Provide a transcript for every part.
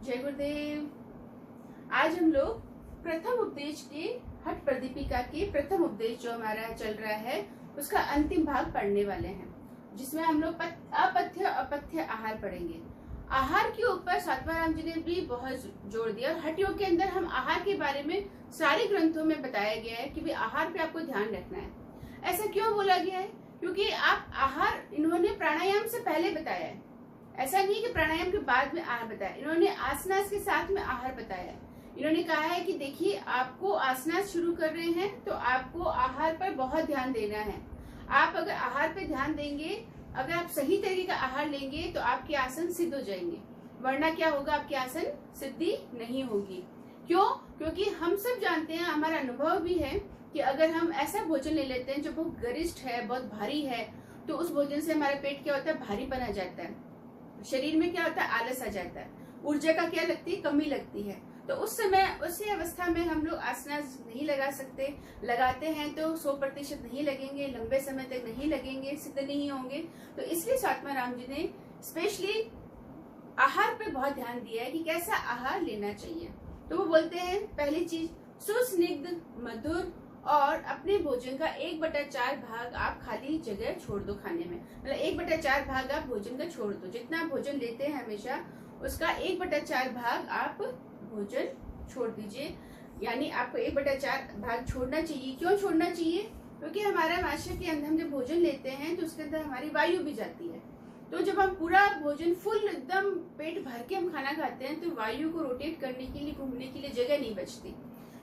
जय गुरुदेव। आज हम लोग प्रथम उपदेश के हठ प्रदीपिका के प्रथम उपदेश जो हमारा चल रहा है उसका अंतिम भाग पढ़ने वाले हैं, जिसमें हम लोग अपथ्य अपथ्य आहार पढ़ेंगे। आहार के ऊपर सातवां राम जी ने भी बहुत जोर दिया और हठ योग के अंदर हम आहार के बारे में सारे ग्रंथों में बताया गया है कि भी आहार पे आपको ध्यान रखना है। ऐसा क्यों बोला गया है? क्योंकि आप आहार इन्होंने प्राणायाम से पहले बताया है, ऐसा नहीं कि प्राणायाम के बाद में आहार बताया। इन्होंने आसनास के साथ में आहार बताया है। इन्होंने कहा है कि देखिए, आपको आसनास शुरू कर रहे हैं तो आपको आहार पर बहुत ध्यान देना है। आप अगर आहार पे ध्यान देंगे, अगर आप सही तरीके का आहार लेंगे तो आपके आसन सिद्ध हो जाएंगे, वरना क्या होगा, आपके आसन सिद्धि नहीं होगी। क्यों? क्योंकि हम सब जानते हैं, हमारा अनुभव भी है कि अगर हम ऐसा भोजन ले लेते हैं जो बहुत गरिष्ठ है, बहुत भारी है, तो उस भोजन से हमारा पेट क्या होता है, भारी बना जाता है। शरीर में क्या होता है, आलस आ जाता है, ऊर्जा का क्या लगती है, कमी लगती है। तो उस समय, उसी अवस्था में हम लोग आसनास नहीं लगा सकते। लगाते हैं तो 100% नहीं लगेंगे, लंबे समय तक नहीं लगेंगे, सिद्ध नहीं होंगे। तो इसलिए सातवां राम जी ने स्पेशली आहार पे बहुत ध्यान दिया है कि कैसा आहार लेना चाहिए। तो वो बोलते हैं, पहली चीज, सुस्निग्ध मधुर और अपने भोजन का 1/4 भाग आप खाली जगह छोड़ दो खाने में। मतलब 1/4 भाग आप भोजन का छोड़ दो। जितना आप भोजन लेते हैं हमेशा उसका 1/4 भाग आप भोजन छोड़ दीजिए। यानी आपको 1/4 भाग छोड़ना चाहिए। क्यों छोड़ना चाहिए? क्योंकि हमारा माशय के अंदर हम जब भोजन लेते हैं तो उसके अंदर हमारी वायु भी जाती है। तो जब हम पूरा भोजन फुल एकदम पेट भर के हम खाना खाते हैं तो वायु को रोटेट करने के लिए, घूमने के लिए जगह नहीं बचती,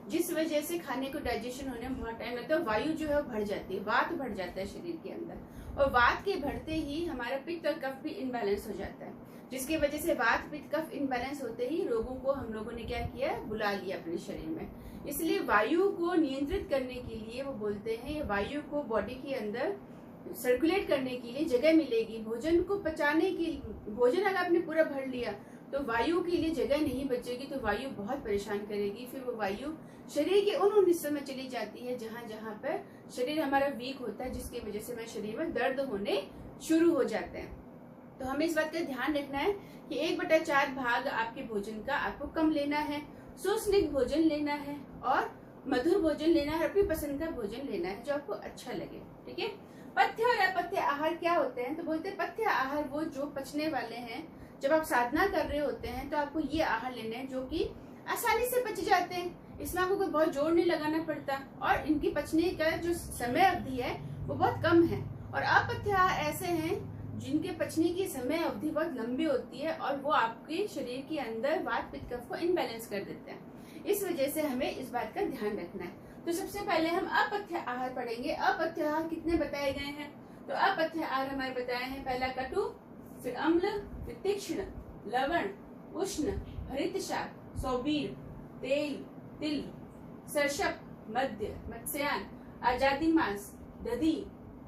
जिस वजह से खाने को डाइजेशन होने में बहुत टाइम लगता है। वायु जो है वो बढ़ जाती है, वात बढ़ जाता है शरीर के अंदर, और वात के बढ़ते ही हमारा पित्त और कफ भी इनबैलेंस हो जाता है, जिसकी वजह से वात पित्त कफ इनबैलेंस होते ही रोगों को हम लोगों ने क्या किया, बुला लिया अपने शरीर में। इसलिए वायु को नियंत्रित करने के लिए वो बोलते हैं, वायु को बॉडी के अंदर सर्कुलेट करने के लिए जगह मिलेगी। भोजन को पचाने की, भोजन अगर आपने पूरा भर लिया तो वायु के लिए जगह नहीं बचेगी, तो वायु बहुत परेशान करेगी। फिर वो वायु शरीर के उन हिस्सों में चली जाती है जहां जहां पर शरीर हमारा वीक होता है, जिसकी वजह से हमारे शरीर में दर्द होने शुरू हो जाते हैं। तो हमें इस बात का ध्यान रखना है कि 1/4 भाग आपके भोजन का आपको कम लेना है, सुस्निग्ध भोजन लेना है और मधुर भोजन लेना है, अपनी पसंद का भोजन लेना है जो आपको अच्छा लगे। ठीक है। पथ्य और अपथ्य आहार क्या होते हैं? तो बोलते हैं पथ्य आहार वो जो पचने वाले हैं। जब आप साधना कर रहे होते हैं तो आपको ये आहार लेने हैं जो कि आसानी से पच जाते हैं, इसमें आपको कोई बहुत जोर नहीं लगाना पड़ता, और इनकी पचने का जो समय अवधि है वो बहुत कम है। और अपथ्य आहार ऐसे हैं जिनके पचने की समय अवधि बहुत लंबी होती है और वो आपके शरीर के अंदर वात पित्त कफ को इनबैलेंस कर देते हैं। इस वजह से हमें इस बात का ध्यान रखना है। तो सबसे पहले हम अपथ्य आहार पढ़ेंगे। अपथ्य आहार कितने बताए गए हैं? तो अपथ्य आहार हमारे बताए हैं, पहला कटु, फिर अम्ल, फिर तीक्ष्ण, लवण, उष्ण, हरित शाक, सौबीर, तेल, तिल, सरशप, मध्य, मत्स्यान, आजादी मांस, दधी,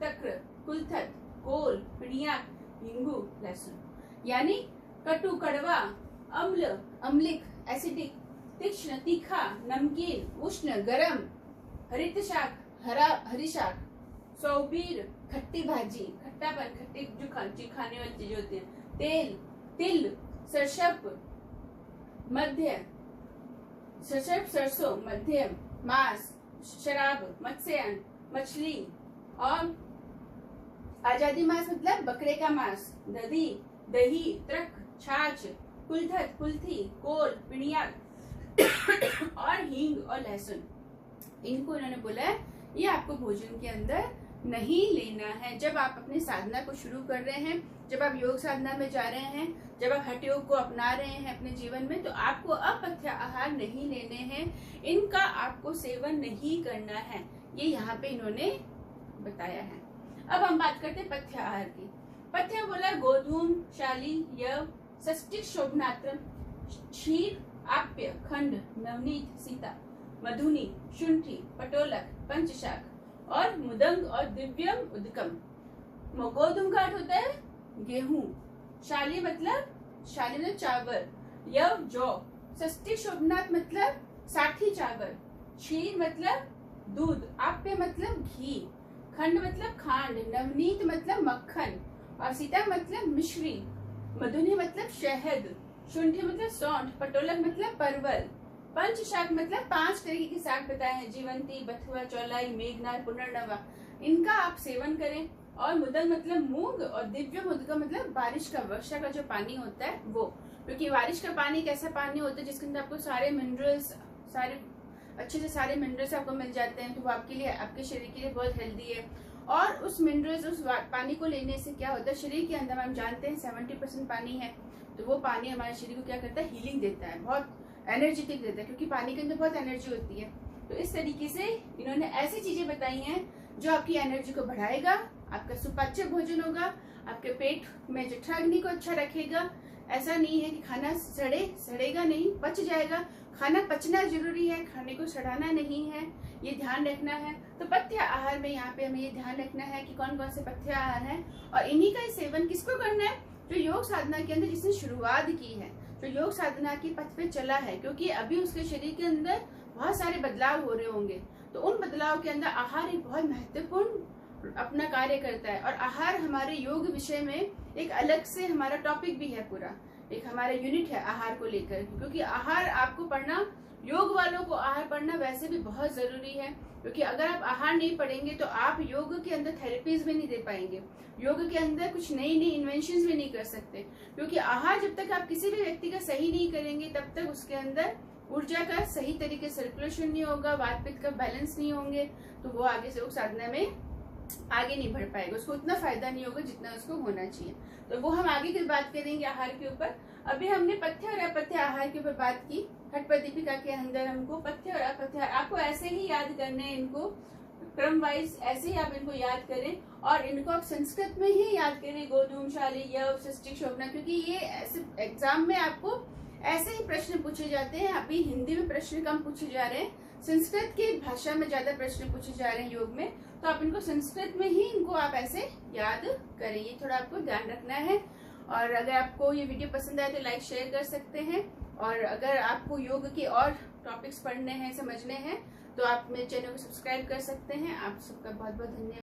तक्र, कुलथत, कोल, पिड़ियाक, हिंगू, लहसुन। यानी कटु कड़वा, अम्ल अम्लिक एसिडिक, तीक्ष्ण तीखा, नमकीन, उष्ण गरम, हरित शाक हरी शाक, सौबीर खट्टी भाजी, खट्टापन, खट्टी जो खाने वाली चीजें होती हैं, तेल, तिल, सरसप, मध्य, सरसप सरसों, मध्यम, मांस, शराब, मत्स्यान, मछली, और आजादी मांस मतलब बकरे का मांस, दही, दही, त्रक, छाछ, कुलथत, कुल्थी, कोल, पिड़िया और हींग और लहसुन। इनको इन्होंने बोला है ये आपको भोजन के अंदर नहीं लेना है। जब आप अपनी साधना को शुरू कर रहे हैं, जब आप योग साधना में जा रहे हैं, जब आप हठ योग को अपना रहे हैं अपने जीवन में, तो आपको अपथ्य आहार नहीं लेने हैं, इनका आपको सेवन नहीं करना है। ये यहाँ पे इन्होंने बताया है। अब हम बात करते हैं पथ्य आहार की। पथ्य बोला गोधूम, शाली, यव, षष्टिक शोभनात्र, क्षीर, आप्य, खंड, नवनीत, सीता, मधुनी, शुंठी, पटोलक, पंचशाक और मुदंग और दिव्यम उदकम। गोधूम का अर्थ होता है गेहूं, शाली मतलब चावल, यव जौ, षष्टिक शोभनाथ मतलब साठी चावल, क्षीर मतलब दूध, आप्य मतलब घी, खंड मतलब खांड, नवनीत मतलब मक्खन और सीता मतलब मिश्री, मधुनी मतलब शहद, शुंठी मतलब सौंठ, पटोलक मतलब परवल, पंच शाक मतलब 5 तरीके के साग बताए हैं, जीवंती, बथुआ, चौलाई, मेघनार, पुनर्नवा। इनका आप सेवन करें। और मुदल मतलब मूंग, और दिव्य मुद्गा मतलब बारिश का, वर्षा का जो पानी होता है वो, क्योंकि बारिश का पानी एक ऐसा पानी होता है जिसके अंदर आपको सारे मिनरल्स, सारे अच्छे से सारे मिनरल्स आपको मिल जाते हैं, तो वो आपके लिए, आपके शरीर के लिए बहुत हेल्दी है। और उस मिनरल्स, उस पानी को लेने से क्या होता है, शरीर के अंदर हम जानते हैं 70% पानी है, तो वो पानी हमारे शरीर को क्या करता है, हीलिंग देता है, बहुत एनर्जेटिक देता है, क्योंकि पानी के अंदर बहुत एनर्जी होती है। तो इस तरीके से इन्होंने ऐसी चीजें बताई हैं जो आपकी एनर्जी को बढ़ाएगा, आपका सुपाच्य भोजन होगा, आपके पेट में जठराग्नि को अच्छा रखेगा। ऐसा नहीं है कि खाना सड़ेगा नहीं, पच जाएगा। खाना पचना जरूरी है, खाने को सड़ाना नहीं है, ये ध्यान रखना है। तो पथ्य आहार में यहाँ पे हमें ये ध्यान रखना है कि कौन कौन से पथ्य आहार हैं, और इन्हीं का सेवन किसको करना है, जो योग साधना के अंदर जिसने शुरुआत की है, जो योग साधना की पथ पे चला है, क्योंकि अभी उसके शरीर के अंदर बहुत सारे बदलाव हो रहे होंगे, तो उन बदलाव के अंदर आहार एक बहुत महत्वपूर्ण अपना कार्य करता है। और आहार हमारे योग विषय में एक अलग से हमारा टॉपिक भी है, पूरा एक हमारा यूनिट है आहार को लेकर, क्योंकि आहार आपको पढ़ना, योग वालों को आहार पढ़ना वैसे भी बहुत जरूरी है, क्योंकि अगर आप आहार नहीं पढ़ेंगे तो आप योग के अंदर थेरेपीज भी नहीं दे पाएंगे, योग के अंदर कुछ नई नई इन्वेंशंस भी नहीं कर सकते, क्योंकि आहार जब तक आप किसी भी व्यक्ति का सही नहीं करेंगे तब तक उसके अंदर ऊर्जा का सही तरीके से सर्कुलेशन नहीं होगा, वात पित्त का बैलेंस नहीं होंगे, तो वो आगे से योग साधना में आगे नहीं बढ़ पाएगा, उसको उतना फायदा नहीं होगा जितना उसको होना चाहिए। तो वो हम आगे की बात करेंगे आहार के ऊपर। अभी हमने पथ्य और अपथ्य आहार के ऊपर बात की। हठ प्रदीपिका के अंदर हमको पथ्य और अपथ्य आपको ऐसे ही याद करने हैं, इनको क्रम वाइज ऐसे ही आप इनको याद करें, और इनको आप संस्कृत में ही याद करें, गोधूमशाली, यव, षष्ठी, शोभना, क्योंकि ये ऐसे एग्जाम में आपको ऐसे ही प्रश्न पूछे जाते हैं। अभी हिंदी में प्रश्न कम पूछे जा रहे हैं, संस्कृत की भाषा में ज्यादा प्रश्न पूछे जा रहे हैं योग में, तो आप इनको संस्कृत में ही इनको आप ऐसे याद करें, ये थोड़ा आपको ध्यान रखना है। और अगर आपको ये वीडियो पसंद आए तो लाइक शेयर कर सकते हैं, और अगर आपको योग के और टॉपिक्स पढ़ने हैं, समझने हैं, तो आप मेरे चैनल को सब्सक्राइब कर सकते हैं। आप सबका बहुत बहुत धन्यवाद।